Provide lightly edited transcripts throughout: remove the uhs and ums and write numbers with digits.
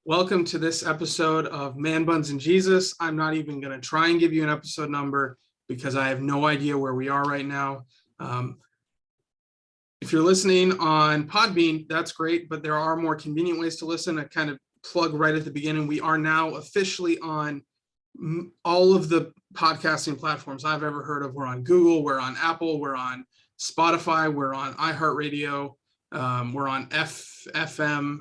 Welcome to this episode of Manbuns and Jesus. I'm not even going to try and give you an episode number because I have no idea where we are right now. If you're listening on Podbean, that's great, but there are more convenient ways to listen. I kind of plug right at the beginning. We are now officially on all of the podcasting platforms I've ever heard of. We're on Google, we're on Apple, we're on Spotify, we're on iHeartRadio, we're on FM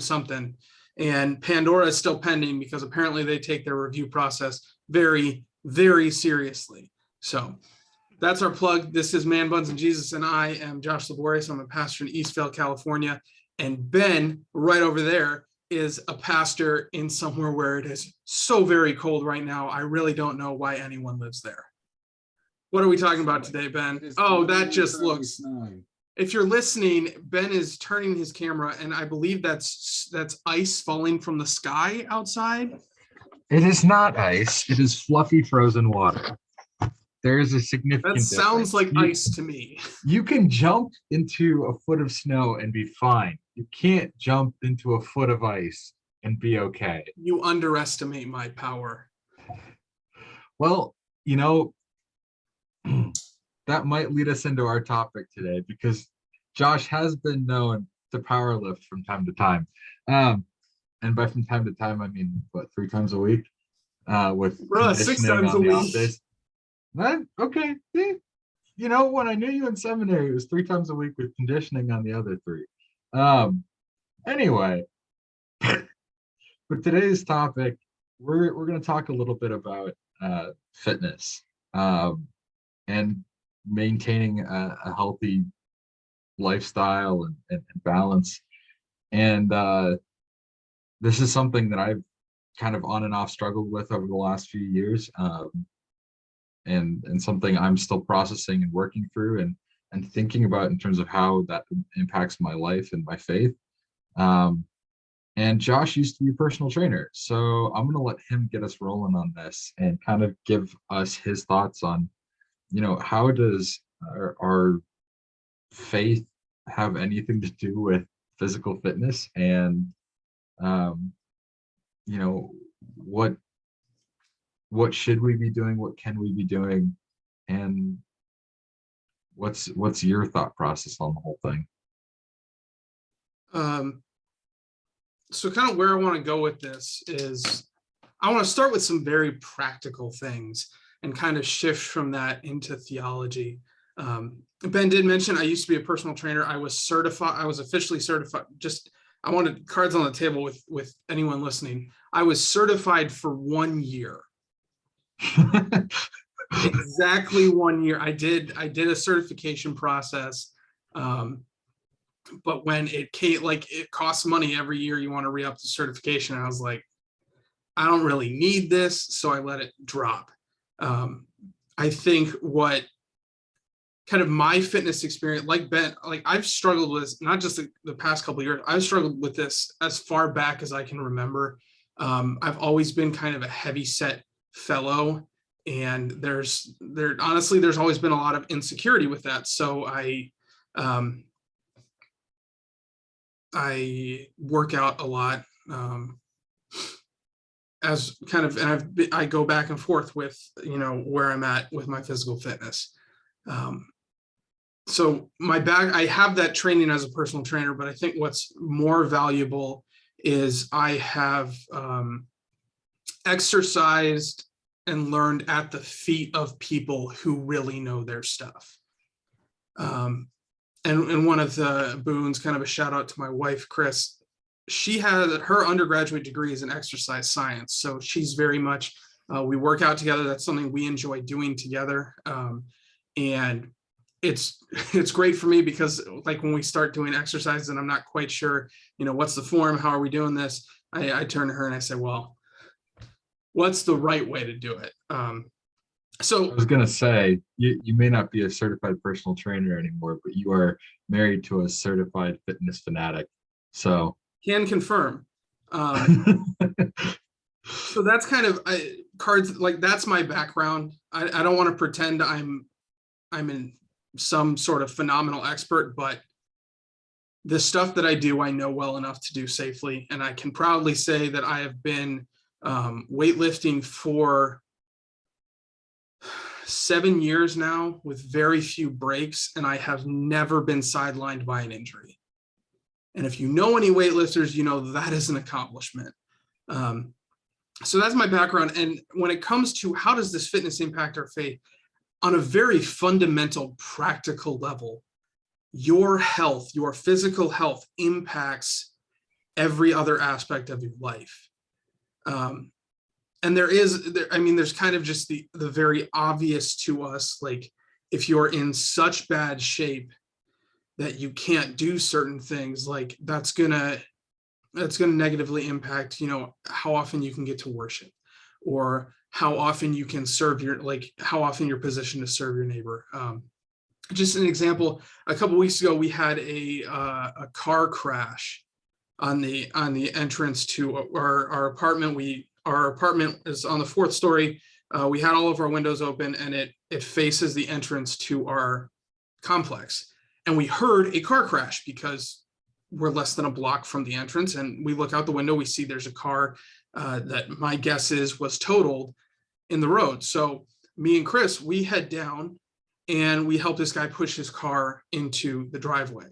something, and Pandora is still pending because apparently they take their review process very, very seriously. So that's our plug. This is Manbuns and Jesus, and I am Josh Laborious. I'm a pastor in Eastvale, California, and Ben, right over there, is a pastor in somewhere where it is so very cold right now. I really don't know why anyone lives there. What are we talking about today, Ben? Oh, that just looks... If you're listening, Ben is turning his camera, and I believe that's ice falling from the sky outside. It is not ice. It is fluffy frozen water. There is a significant That sounds like ice to me. You can jump into a foot of snow and be fine. You can't jump into a foot of ice and be okay. You underestimate my power. Well, that might lead us into our topic today, because Josh has been known to power lift from time to time. And by from time to time, I mean, 3 times a week? With 6 times a week. Okay. When I knew you in seminary, it was 3 times a week with conditioning on the other 3. Anyway, for today's topic, we're going to talk a little bit about fitness and maintaining a healthy lifestyle and balance. And this is something that I've kind of on and off struggled with over the last few years, and something I'm still processing and working through and thinking about in terms of how that impacts my life and my faith. And Josh used to be a personal trainer, so I'm going to let him get us rolling on this and kind of give us his thoughts on, how does our faith have anything to do with physical fitness, and what should we be doing, what can we be doing, and what's your thought process on the whole thing? So kind of where I want to go with this is I want to start with some very practical things and kind of shift from that into theology. Ben did mention I used to be a personal trainer. I was certified. I was officially certified. I wanted cards on the table with anyone listening. I was certified for 1 year. Exactly 1 year. I did a certification process. But when it came, it costs money every year, you want to re-up the certification. And I was like, I don't really need this. So I let it drop. I think what kind of my fitness experience, like Ben, I've struggled with this, not just the past couple of years, I've struggled with this as far back as I can remember. I've always been kind of a heavy set fellow, and there's always been a lot of insecurity with that. So I work out a lot, as kind of, and I go back and forth with, where I'm at with my physical fitness. So I have that training as a personal trainer, but I think what's more valuable is I have exercised and learned at the feet of people who really know their stuff. And one of the boons, kind of a shout out to my wife, Chris, she had her undergraduate degree is in exercise science. So she's very much, we work out together. That's something we enjoy doing together. And it's great for me because when we start doing exercise and I'm not quite sure, what's the form, how are we doing this? I turn to her and I say, well, what's the right way to do it? So I was going to say, you may not be a certified personal trainer anymore, but you are married to a certified fitness fanatic. So can confirm. So that's kind of cards, that's my background. I don't want to pretend I'm in some sort of phenomenal expert, but the stuff that I do, I know well enough to do safely. And I can proudly say that I have been weightlifting for 7 years now with very few breaks, and I have never been sidelined by an injury. And if you know any weightlifters, you know that is an accomplishment. So that's my background. And when it comes to how does this fitness impact our faith, on a very fundamental, practical level, your health, your physical health impacts every other aspect of your life. And there's kind of just the very obvious to us, like if you're in such bad shape that you can't do certain things, like that's gonna negatively impact, how often you can get to worship, or how often you can serve how often you're positioned to serve your neighbor. Just an example, a couple weeks ago, we had a car crash on the entrance to our apartment. Our apartment is on the 4th story. We had all of our windows open, and it faces the entrance to our complex. And we heard a car crash because we're less than a block from the entrance, and we look out the window, we see there's a car that my guess was totaled in the road. So me and Chris, we head down and we help this guy push his car into the driveway.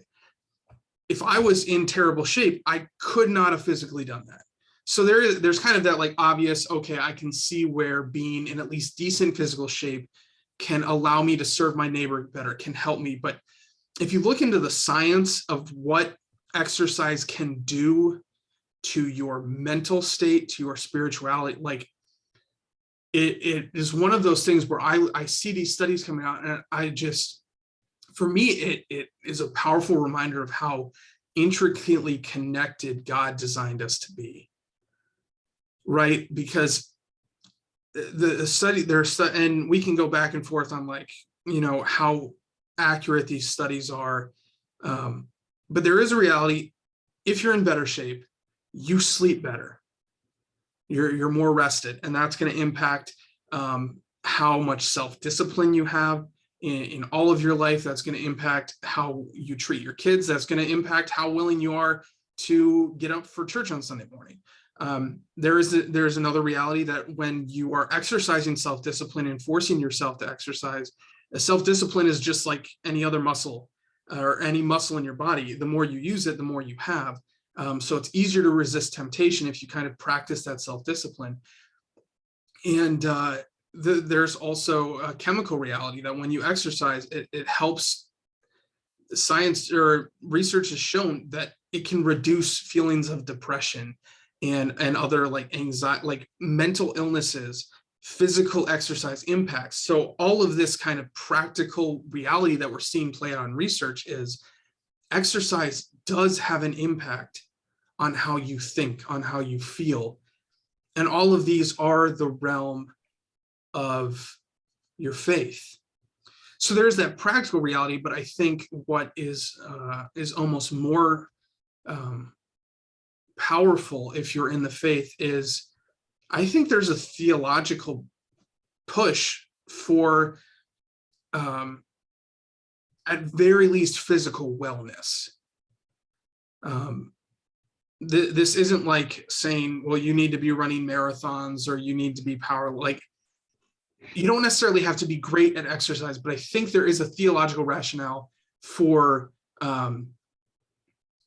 If I was in terrible shape, I could not have physically done that. So there's kind of that like obvious, okay, I can see where being in at least decent physical shape can allow me to serve my neighbor better, can help me. But if you look into the science of what exercise can do to your mental state, to your spirituality, like it is one of those things where I see these studies coming out, and for me, it is a powerful reminder of how intricately connected God designed us to be, right? Because the study, and we can go back and forth on like, how accurate these studies are. But there is a reality. If you're in better shape, you sleep better. You're more rested, and that's going to impact how much self-discipline you have in all of your life. That's going to impact how you treat your kids. That's going to impact how willing you are to get up for church on Sunday morning. There's another reality that when you are exercising self-discipline and forcing yourself to exercise, self-discipline is just like any other muscle or any muscle in your body. The more you use it, the more you have. So it's easier to resist temptation if you kind of practice that self-discipline. And there's also a chemical reality that when you exercise, it helps. Science or research has shown that it can reduce feelings of depression and other like anxiety, like mental illnesses. Physical exercise impacts. So all of this kind of practical reality that we're seeing play out in research is exercise does have an impact on how you think, on how you feel. And all of these are the realm of your faith. So there's that practical reality, but I think what is almost more powerful if you're in the faith is, I think there's a theological push for, at very least, physical wellness. This isn't like saying, well, you need to be running marathons or you need to be like, you don't necessarily have to be great at exercise, but I think there is a theological rationale for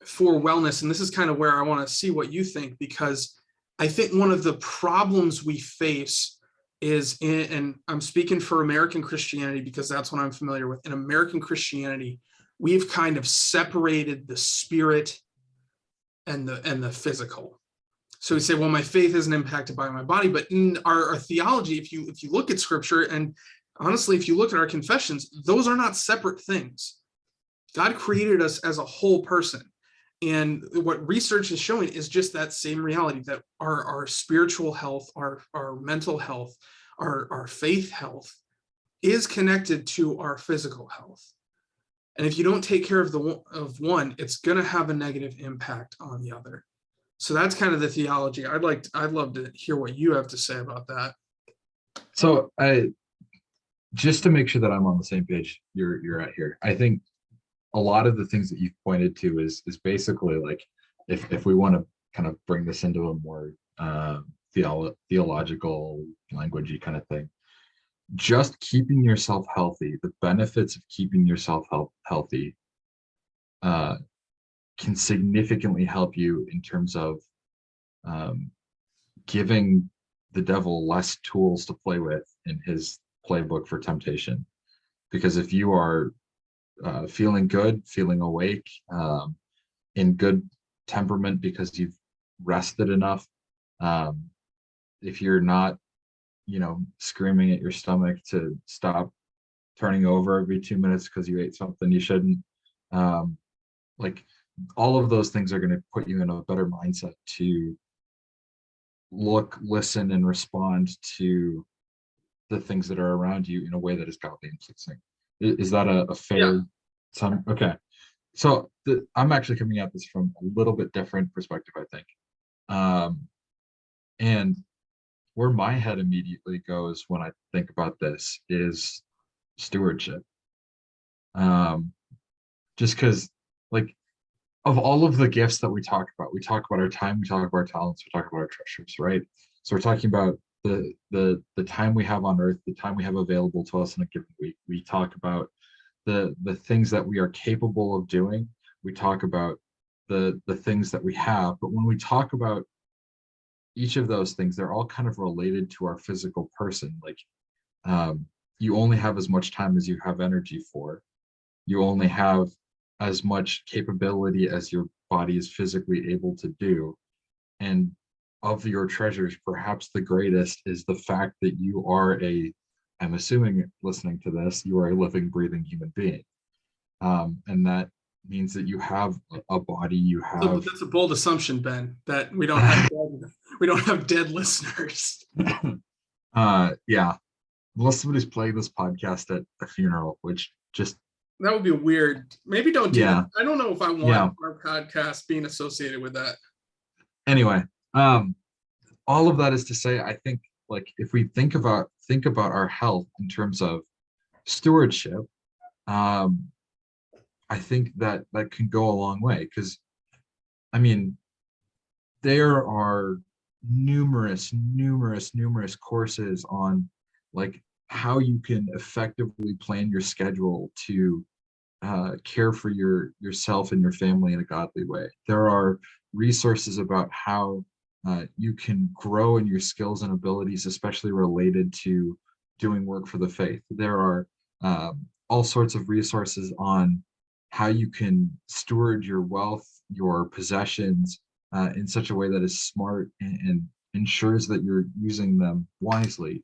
wellness. And this is kind of where I want to see what you think, because I think one of the problems we face is, and I'm speaking for American Christianity because that's what I'm familiar with. In American Christianity, we've kind of separated the spirit and the physical. So we say, well, my faith isn't impacted by my body, but in our theology, if you look at scripture, and honestly, if you look at our confessions, those are not separate things. God created us as a whole person. And what research is showing is just that same reality, that our spiritual health, our mental health, our faith health is connected to our physical health. And if you don't take care of one, it's going to have a negative impact on the other. So that's kind of the theology. I'd love to hear what you have to say about that. So just to make sure that I'm on the same page you're at here, I think a lot of the things that you've pointed to is basically like, if we want to kind of bring this into a more theological languagey kind of thing, just keeping yourself healthy, the benefits of keeping yourself healthy uh, can significantly help you in terms of giving the devil less tools to play with in his playbook for temptation. Because if you are feeling good, feeling awake, in good temperament because you've rested enough, if you're not, screaming at your stomach to stop turning over every 2 minutes because you ate something you shouldn't, like all of those things are going to put you in a better mindset to look, listen, and respond to the things that are around you in a way that is godly and pleasing. Is that a fair sum? Okay. So I'm actually coming at this from a little bit different perspective, I think. And where my head immediately goes when I think about this is stewardship. Just because, like, of all of the gifts that we talk about our time, we talk about our talents, we talk about our treasures, right? So we're talking about the time we have on earth, the time we have available to us in a given week. We talk about the things that we are capable of doing. We talk about the things that we have. But when we talk about each of those things, they're all kind of related to our physical person. Like, you only have as much time as you have energy for. You only have as much capability as your body is physically able to do. And of your treasures, perhaps the greatest is the fact that you are I'm assuming listening to this, you are a living, breathing human being. And that means that you have a body, you have. That's a bold assumption, Ben, that we don't have dead listeners. Yeah. Unless somebody's playing this podcast at a funeral, which just. That would be weird. Maybe don't do that. I don't know if I want our podcast being associated with that. Anyway, all of that is to say, I think, like, if we think about our health in terms of stewardship, I think that can go a long way. Because, I mean, there are numerous courses on, like, how you can effectively plan your schedule to care for yourself and your family in a godly way. There are resources about how you can grow in your skills and abilities, especially related to doing work for the faith. There are all sorts of resources on how you can steward your wealth, your possessions, in such a way that is smart and ensures that you're using them wisely.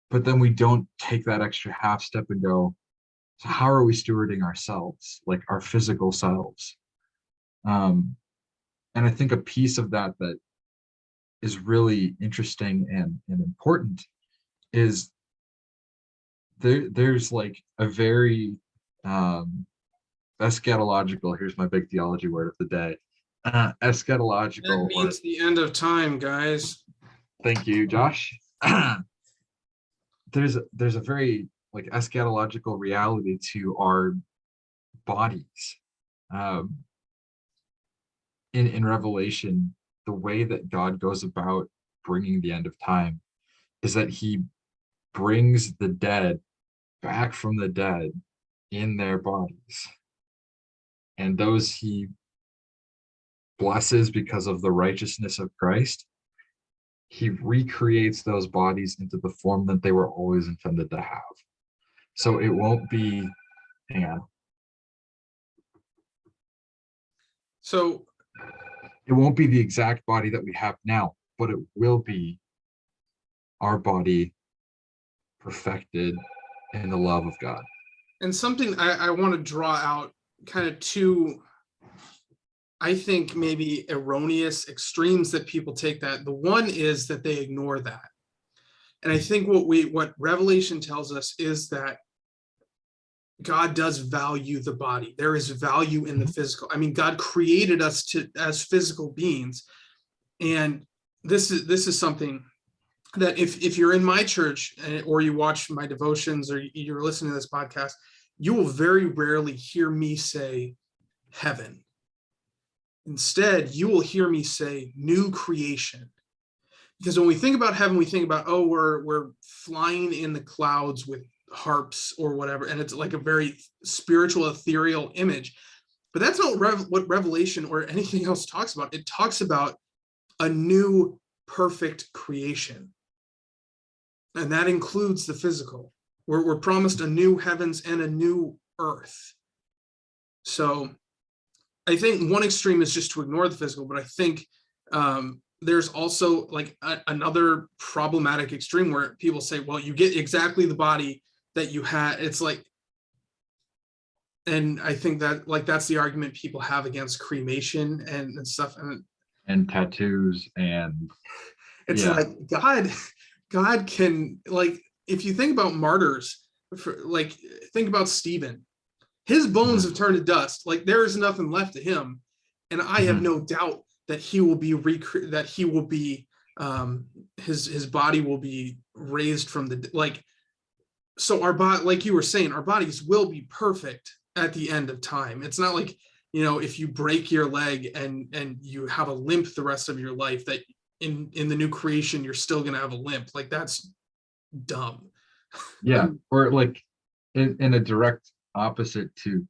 But then we don't take that extra half step and go, so how are we stewarding ourselves, like our physical selves? And I think a piece of that is really interesting and important is there's like a very eschatological, here's my big theology word of the day, eschatological. That means the end of time, guys. Thank you, Josh. There's a very, like, eschatological reality to our bodies. In Revelation, the way that God goes about bringing the end of time is that he brings the dead back from the dead in their bodies. And those he blesses because of the righteousness of Christ, he recreates those bodies into the form that they were always intended to have. So it won't be, hang on. So it won't be the exact body that we have now, but it will be our body perfected in the love of God. And something I want to draw out, kind of two, I think, maybe erroneous extremes that people take that. The one is that they ignore that. And I think what Revelation tells us is that God does value the body. There is value in the physical. I mean, God created us as physical beings. And this is something that if you're in my church or you watch my devotions or you're listening to this podcast, you will very rarely hear me say heaven. Instead, you will hear me say new creation. Because when we think about heaven, we think about, oh, we're flying in the clouds with harps or whatever, and it's like a very spiritual, ethereal image. But that's not what Revelation or anything else talks about. It talks about a new, perfect creation. And that includes the physical. We're promised a new heavens and a new earth. So I think one extreme is just to ignore the physical, but I think there's also like another problematic extreme where people say, well, you get exactly the body that you had. It's like, and I think that like that's the argument people have against cremation and stuff. And tattoos and it's yeah. like God can, like, if you think about martyrs, like think about Stephen, his bones have turned to dust. Like there is nothing left of him, and I have no doubt that he will be his body will be raised from the, like, so our body, like you were saying, our bodies will be perfect at the end of time. It's not like, you know, if you break your leg and you have a limp the rest of your life, that in the new creation you're still going to have a limp. Like that's dumb. Yeah, or like in a direct opposite to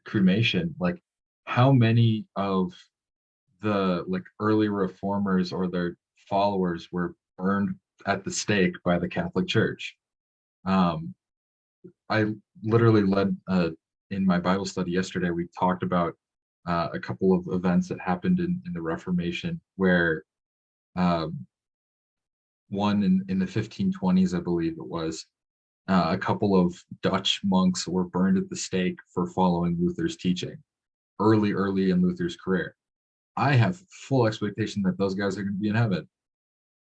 cremation, like how many of the like early reformers or their followers were burned at the stake by the Catholic Church? I literally led in my Bible study yesterday, we talked about a couple of events that happened in the Reformation where one in the 1520s, I believe it was, a couple of Dutch monks were burned at the stake for following Luther's teaching early in Luther's career. I have full expectation that those guys are going to be in heaven,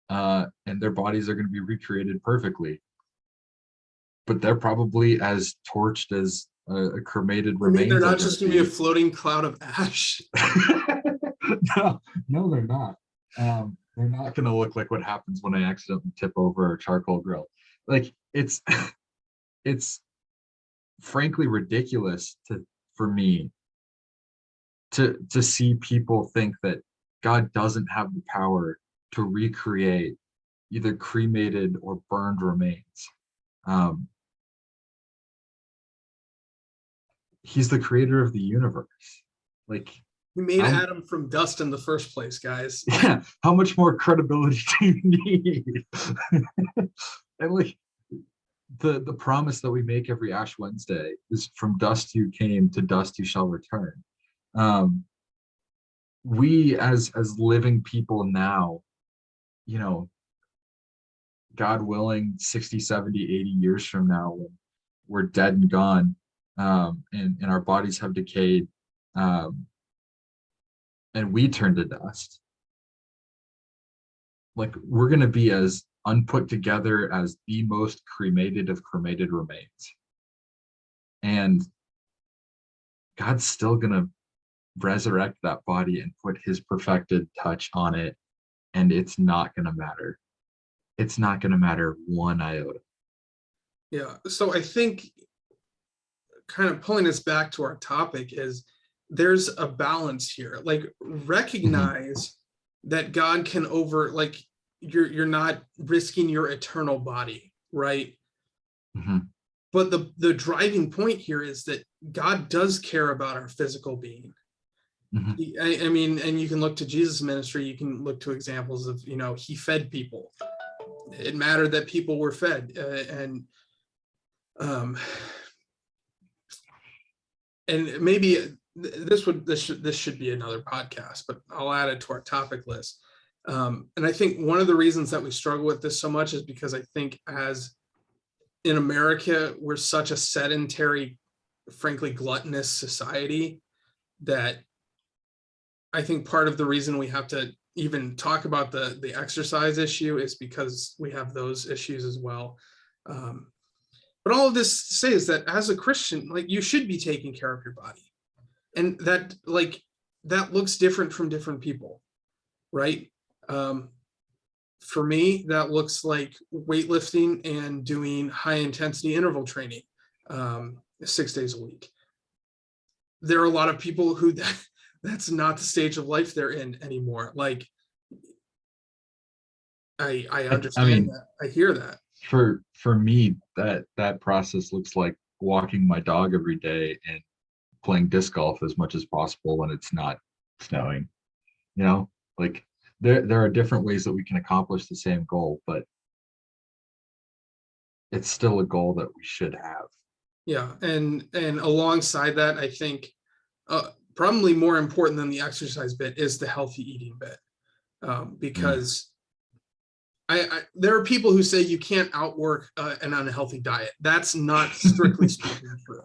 and their bodies are going to be recreated perfectly. But they're probably as torched as a cremated remains. I mean, they're not just going to be a floating cloud of ash. No, they're not. They're not going to look like what happens when I accidentally tip over a charcoal grill. Like it's frankly ridiculous for me to see people think that God doesn't have the power to recreate either cremated or burned remains. He's the creator of the universe. Like he made Adam from dust in the first place, guys. Yeah, how much more credibility do you need? And like the promise that we make every Ash Wednesday is from dust you came, to dust you shall return. We as living people now, you know, God willing, 60, 70, 80 years from now, when we're dead and gone, and our bodies have decayed, and we turn to dust, like we're going to be as unput together as the most cremated of cremated remains. And God's still going to resurrect that body and put his perfected touch on it. And it's not going to matter. It's not going to matter one iota. Yeah. So I think kind of pulling us back to our topic is there's a balance here. Like recognize that God can like you're not risking your eternal body, right? But the driving point here is that God does care about our physical being. I mean, and you can look to Jesus' ministry, you can look to examples of, you know, he fed people. It mattered that people were fed, and maybe this should be another podcast, but I'll add it to our topic list. And I think one of the reasons that we struggle with this so much is because I think as in America, we're such a sedentary, frankly, gluttonous society that I think part of the reason we have to even talk about the exercise issue is because we have those issues as well. But all of this to say is that as a Christian, like you should be taking care of your body, and that looks different from different people, right? For me, that looks like weightlifting and doing high intensity interval training. 6 days a week. There are a lot of people who that's not the stage of life they're in anymore. Like, I I understand mean, that. I hear that. for me, that process looks like walking my dog every day and playing disc golf as much as possible when it's not snowing. You know, like there are different ways that we can accomplish the same goal, but it's still a goal that we should have. Yeah, and alongside that, I think probably more important than the exercise bit is the healthy eating bit, Mm. because there are people who say you can't outwork an unhealthy diet. That's not strictly speaking true.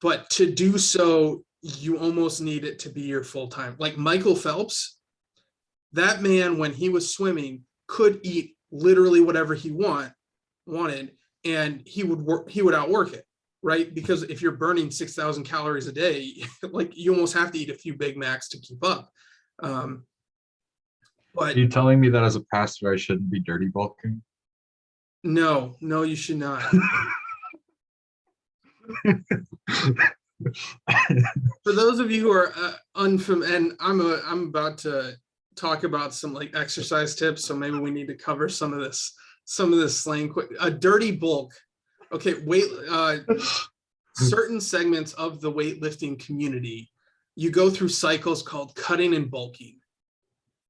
But to do so, you almost need it to be your full time. Like Michael Phelps, that man, when he was swimming, could eat literally whatever he wanted, and he would outwork it, right? Because if you're burning 6,000 calories a day, like you almost have to eat a few Big Macs to keep up. Are But you telling me that as a pastor, I shouldn't be dirty bulking? no, you should not. For those of you who are unfamiliar, and I'm about to talk about some like exercise tips, so maybe we need to cover some of this slang quick. A dirty bulk. Okay, certain segments of the weightlifting community, you go through cycles called cutting and bulking.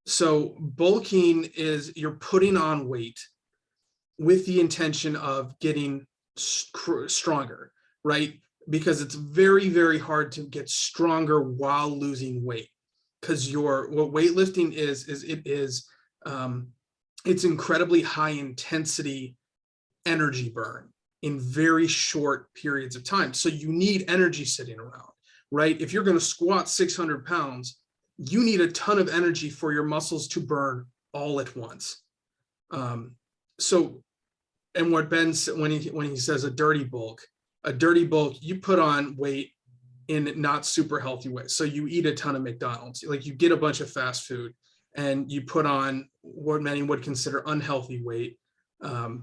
So bulking is you're putting on weight with the intention of getting stronger, right? Because it's very, very hard to get stronger while losing weight. Because what weightlifting is it's incredibly high intensity energy burn in very short periods of time. So you need energy sitting around, right? If you're going to squat 600 pounds, you need a ton of energy for your muscles to burn all at once. So, and what Ben said when he says a dirty bulk, you put on weight in not super healthy ways. So you eat a ton of McDonald's, like you get a bunch of fast food, and you put on what many would consider unhealthy weight, and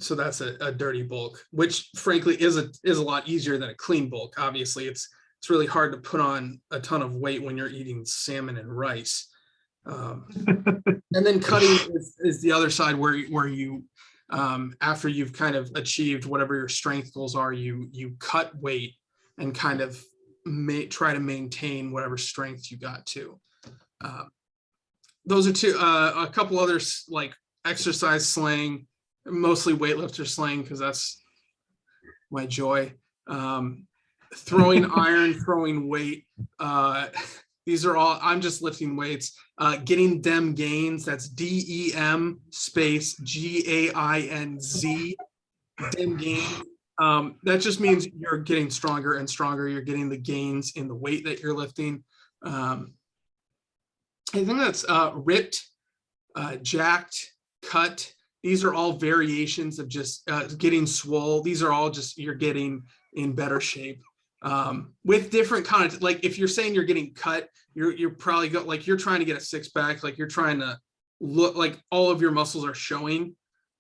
so that's a dirty bulk, which frankly is a lot easier than a clean bulk. Obviously, it's really hard to put on a ton of weight when you're eating salmon and rice. And then cutting is the other side where you after you've kind of achieved whatever your strength goals are, you cut weight and kind of try to maintain whatever strength you got to. Those are two. A couple others like exercise slang, mostly weightlifter slang because that's my joy. Throwing iron, throwing weight. These are all, I'm just lifting weights. Getting them gains, that's DEM space GAINZ, dem gains. That just means you're getting stronger and stronger. You're getting the gains in the weight that you're lifting. I think that's ripped, jacked, cut. These are all variations of just getting swole. These are all just you're getting in better shape. With different content, like if you're saying you're getting cut, you're probably like you're trying to get a six pack, like you're trying to look like all of your muscles are showing.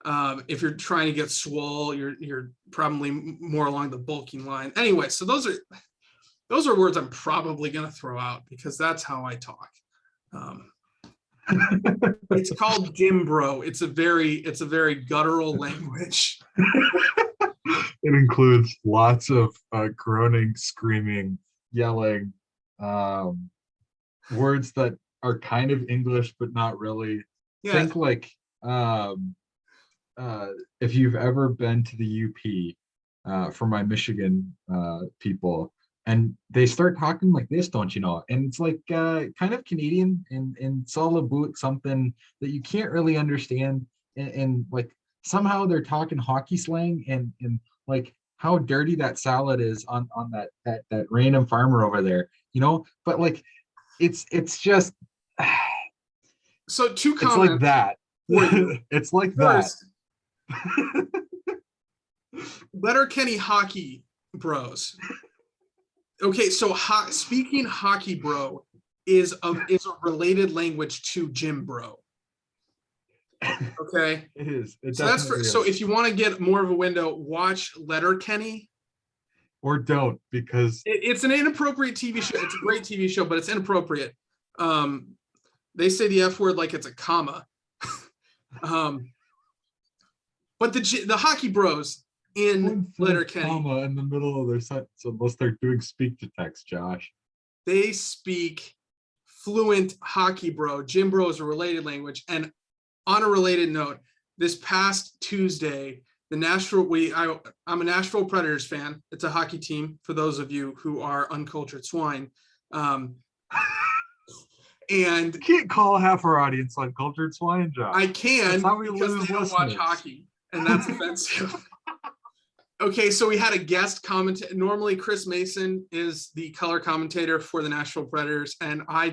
If you're trying to get swole, you're probably more along the bulking line. Anyway, so those are words I'm probably gonna throw out because that's how I talk. It's called gym bro. It's a very guttural language. It includes lots of groaning, screaming, yelling, words that are kind of English but not really. Yeah. Think like if you've ever been to the UP, for my Michigan people, and they start talking like this, don't you know? And it's like kind of Canadian and solid boot, something that you can't really understand. And like somehow they're talking hockey slang and like how dirty that salad is on that random farmer over there, you know? But like it's just so two it's like comments. that. It's like First, that. Letterkenny hockey bros. Okay, so speaking hockey bro is a related language to gym bro. Okay. It is. It So that's definitely so is. if you want to get more of a window, watch Letterkenny. Or don't, because It's an inappropriate TV show. It's a great TV show, but it's inappropriate. Um, they say the F word like it's a comma. um, but the hockey bros in one Letterkenny, comma in the middle of their sentence unless they're doing speak to text, Josh. they speak fluent hockey bro. Gym bro is a related language. And on a related note, this past Tuesday, the I'm a Nashville Predators fan. It's a hockey team for those of you who are uncultured swine. And You can't call half our audience uncultured swine, Josh. I can That's how we because lose they don't listeners. watch hockey, and that's offensive. Okay, so we had a guest commentator. Normally, Chris Mason is the color commentator for the Nashville Predators, and I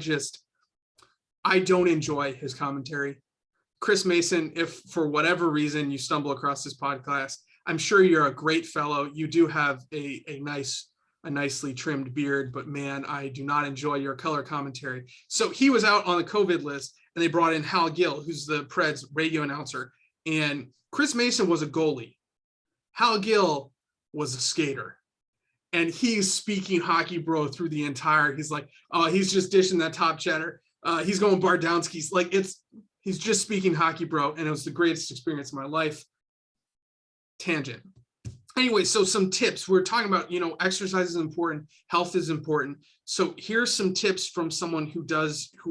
don't enjoy his commentary. Chris Mason, if for whatever reason you stumble across this podcast, I'm sure you're a great fellow. You do have a nicely trimmed beard, but man, I do not enjoy your color commentary. So he was out on the COVID list, and they brought in Hal Gill, who's the Preds radio announcer, and Chris Mason was a goalie. Hal Gill was a skater. And he's speaking hockey bro through the entire, he's like, oh, he's just dishing that top cheddar. He's going Bardowski's. Like he's just speaking hockey bro. And it was the greatest experience of my life. Tangent. Anyway, so some tips. We're talking about, exercise is important. Health is important. So here's some tips from someone who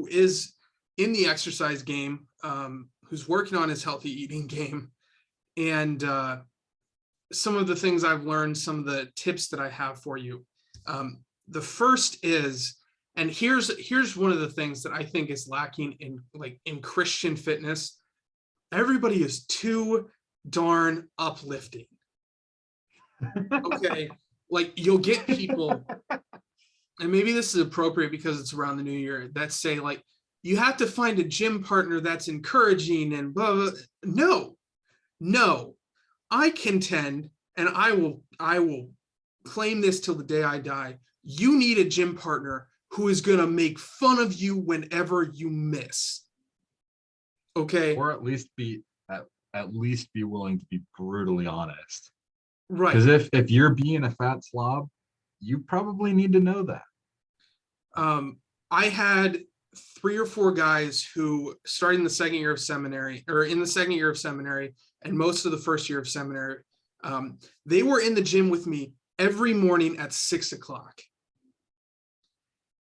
is in the exercise game, who's working on his healthy eating game. And, some of the things I've learned, some of the tips that I have for you. The first is, and here's one of the things that I think is lacking in Christian fitness. Everybody is too darn uplifting. Okay, like you'll get people, and maybe this is appropriate because it's around the new year, that say like, you have to find a gym partner that's encouraging and blah, blah. No. I contend, and I will claim this till the day I die. You need a gym partner who is going to make fun of you whenever you miss. Okay. Or at least be willing to be brutally honest. Right. Because if you're being a fat slob, you probably need to know that. I had 3 or 4 guys who started in the second year of seminary, and most of the first year of seminary, they were in the gym with me every morning at 6 o'clock.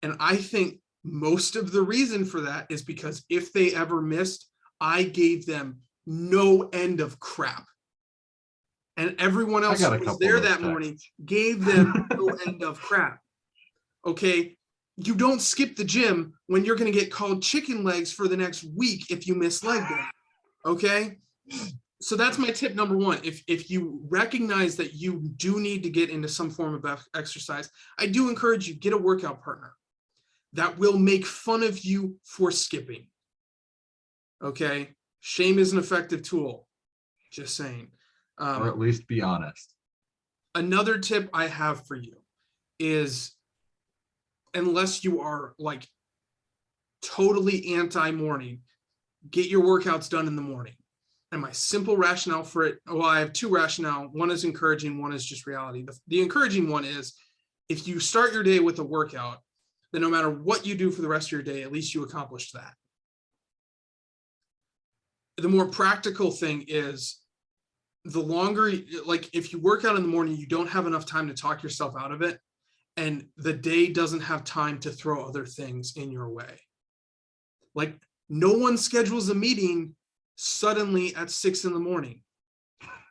And I think most of the reason for that is because if they ever missed, I gave them no end of crap. And everyone else who was there that morning gave them no end of crap. Okay. You don't skip the gym when you're going to get called chicken legs for the next week if you miss leg day. Okay. So that's my tip number 1. If you recognize that you do need to get into some form of exercise, I do encourage you, get a workout partner that will make fun of you for skipping. Okay. Shame is an effective tool. Just saying. Or at least be honest. Another tip I have for you is, unless you are like totally anti-morning, get your workouts done in the morning. And my simple rationale for it, well, I have 2 rationale. One is encouraging, one is just reality. The encouraging one is, if you start your day with a workout, then no matter what you do for the rest of your day, at least you accomplished that. The more practical thing is, the longer, like if you work out in the morning, you don't have enough time to talk yourself out of it. And the day doesn't have time to throw other things in your way. Like no one schedules a meeting suddenly at 6 a.m.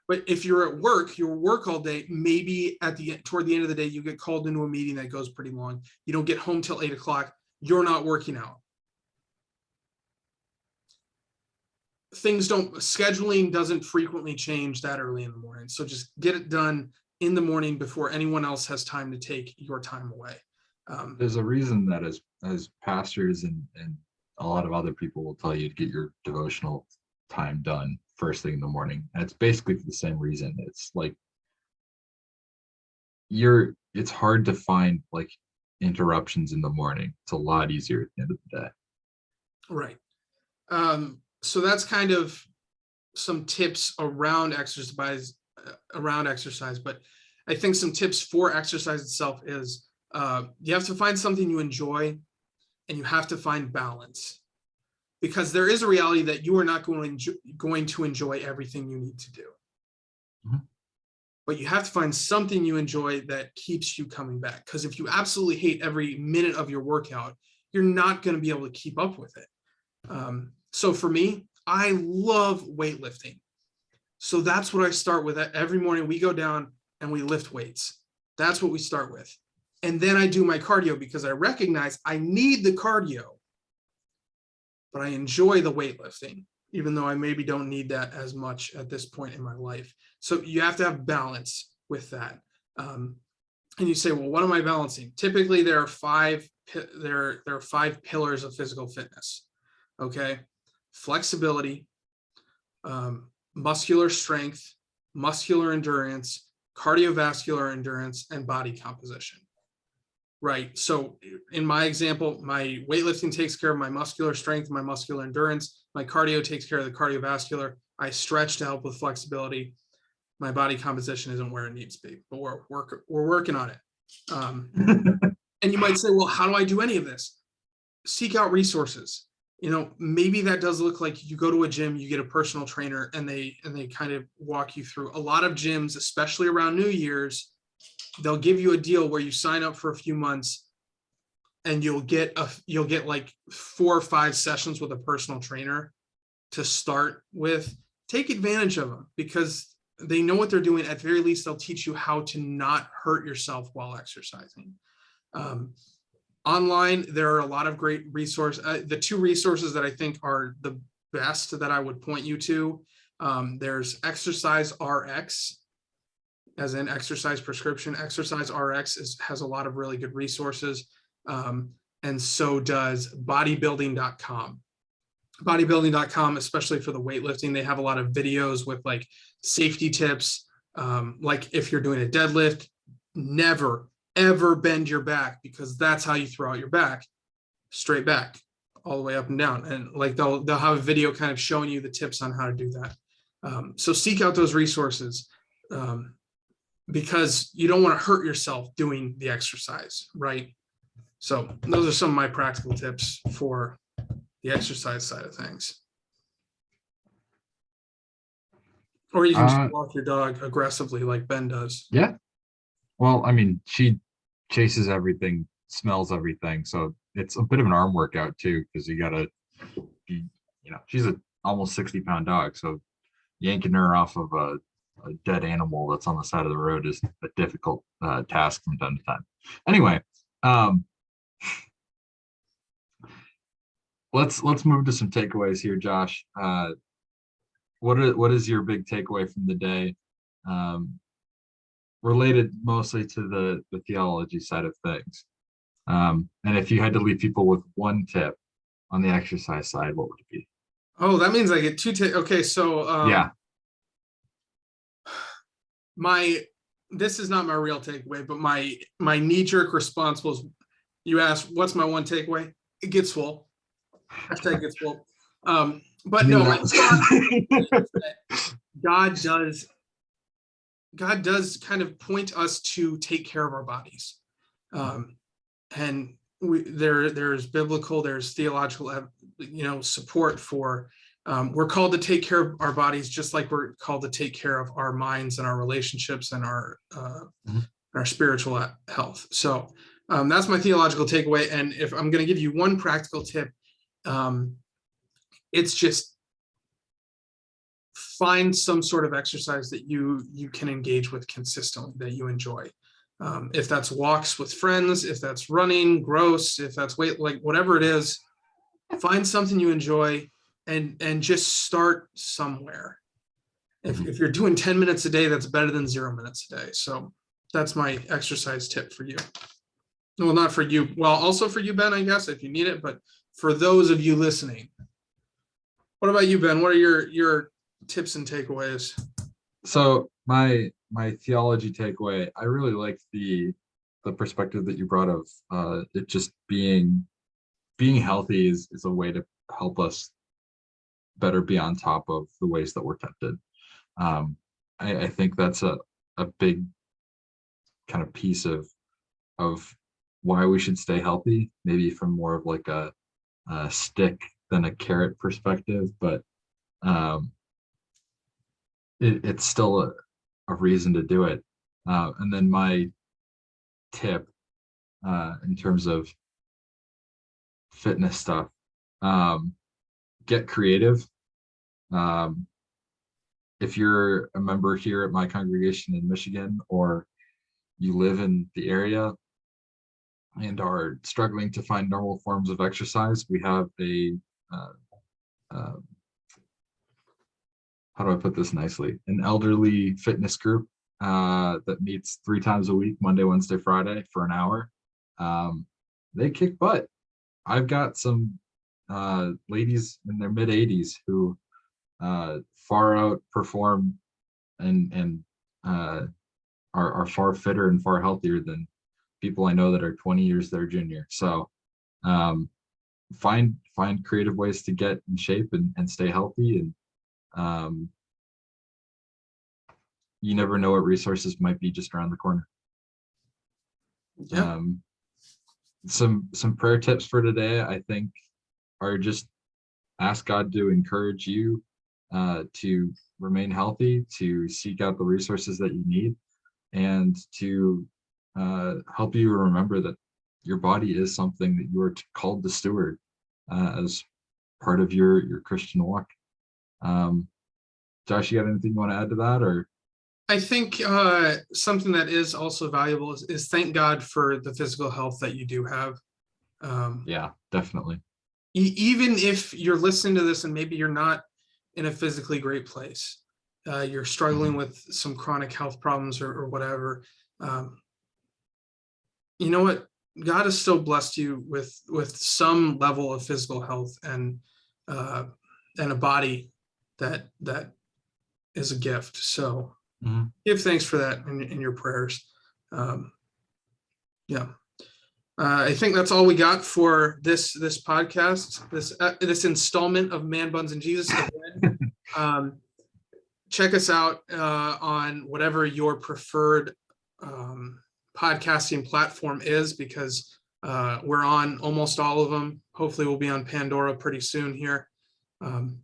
But if you're at work, you work all day, maybe toward the end of the day, you get called into a meeting that goes pretty long. You don't get home till 8 o'clock. You're not working out. Scheduling doesn't frequently change that early in the morning. So just get it done in the morning before anyone else has time to take your time away. There's a reason that as pastors and a lot of other people will tell you to get your devotional time done first thing in the morning. And it's basically for the same reason. It's like it's hard to find like interruptions in the morning. It's a lot easier at the end of the day. Right. so that's kind of some tips around exercise, but I think some tips for exercise itself is you have to find something you enjoy, and you have to find balance, because there is a reality that you are not going to enjoy everything you need to do. Mhm. But you have to find something you enjoy that keeps you coming back. Because if you absolutely hate every minute of your workout, you're not going to be able to keep up with it. So for me, I love weightlifting. So that's what I start with. Every morning we go down and we lift weights. That's what we start with. And then I do my cardio because I recognize I need the cardio, but I enjoy the weightlifting, even though I maybe don't need that as much at this point in my life. So you have to have balance with that. And you say, well, what am I balancing? Typically, there are five pillars of physical fitness. Okay, flexibility, muscular strength, muscular endurance, cardiovascular endurance, and body composition. Right. So in my example, my weightlifting takes care of my muscular strength, my muscular endurance. My cardio takes care of the cardiovascular. I stretch to help with flexibility. My body composition isn't where it needs to be, but we're working on it. And you might say, well, how do I do any of this? Seek out resources. Maybe that does look like you go to a gym, you get a personal trainer, and they kind of walk you through. A lot of gyms, especially around New Year's, they'll give you a deal where you sign up for a few months and you'll get like 4 or 5 sessions with a personal trainer to start with. Take advantage of them because they know what they're doing. At the very least, they'll teach you how to not hurt yourself while exercising. Online, there are a lot of great resources. The 2 resources that I think are the best that I would point you to, there's Exercise RX, as in exercise prescription. Exercise RX has a lot of really good resources. And so does bodybuilding.com. Bodybuilding.com, especially for the weightlifting, they have a lot of videos with like safety tips. Like if you're doing a deadlift, never, ever bend your back, because that's how you throw out your back, straight back, all the way up and down. And like they'll have a video kind of showing you the tips on how to do that. So seek out those resources. Because you don't want to hurt yourself doing the exercise, right? So those are some of my practical tips for the exercise side of things. Or you can just walk your dog aggressively like Ben does. Yeah. Well, I mean, she chases everything, smells everything. So it's a bit of an arm workout too, because you gotta be, she's a almost 60-pound dog. So yanking her off of a dead animal that's on the side of the road is a difficult task from time to time. Anyway, let's move to some takeaways here, Josh. What is your big takeaway from the day, related mostly to the theology side of things? And if you had to leave people with one tip on the exercise side, what would it be? Oh, that means I get 2 tips. Okay, so yeah. This is not my real takeaway, but my knee-jerk response was, you asked, what's my one takeaway? It gets swole. Hashtag gets swole. But no, my God does kind of point us to take care of our bodies. And there's biblical, there's theological, support for, we're called to take care of our bodies, just like we're called to take care of our minds and our relationships and our spiritual health. So that's my theological takeaway. And if I'm going to give you one practical tip, it's just find some sort of exercise that you can engage with consistently, that you enjoy. If that's walks with friends, if that's running, if that's weight, like whatever it is, find something you enjoy and just start somewhere. If you're doing 10 minutes a day, that's better than 0 minutes a day. So that's my exercise tip for you. Well, not for you. Well, also for you, Ben, I guess, if you need it, but for those of you listening. What about you, Ben? What are your tips and takeaways? So my theology takeaway, I really like the perspective that you brought of it just being healthy is a way to help us better be on top of the ways that we're tempted. I think that's a big kind of piece of why we should stay healthy, maybe from more of like a stick than a carrot perspective, but it's still a reason to do it. And then my tip in terms of fitness stuff, get creative. Um, if you're a member here at my congregation in Michigan, or you live in the area and are struggling to find normal forms of exercise, we have a uh, uh, how do I put this nicely? An elderly fitness group that meets 3 times a week, Monday, Wednesday, Friday, for an hour. They kick butt. I've got some ladies in their mid 80s who far outperform and are far fitter and far healthier than people I know that are 20 years their junior. So find creative ways to get in shape and stay healthy, and you never know what resources might be just around the corner. Yeah. Some prayer tips for today, I think, are just ask God to encourage you to remain healthy, to seek out the resources that you need, and to help you remember that your body is something that you are called to steward as part of your Christian walk. Josh, you got anything you want to add to that? Or I think something that is also valuable is thank God for the physical health that you do have. Yeah, definitely. Even if you're listening to this and maybe you're not in a physically great place, you're struggling with some chronic health problems or whatever, you know what? God has still blessed you with some level of physical health and a body that is a gift. So give thanks for that in your prayers. Yeah. I think that's all we got for this podcast, this installment of Manbuns and Jesus. Check us out on whatever your preferred podcasting platform is, because we're on almost all of them. Hopefully we'll be on Pandora pretty soon here. And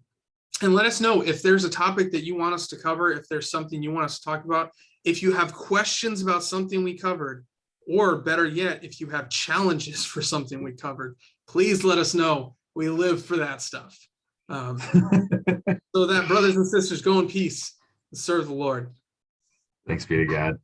let us know if there's a topic that you want us to cover, if there's something you want us to talk about, if you have questions about something we covered, or better yet, if you have challenges for something we covered, please let us know. We live for that stuff. So that, brothers and sisters, go in peace and serve the Lord. Thanks be to God.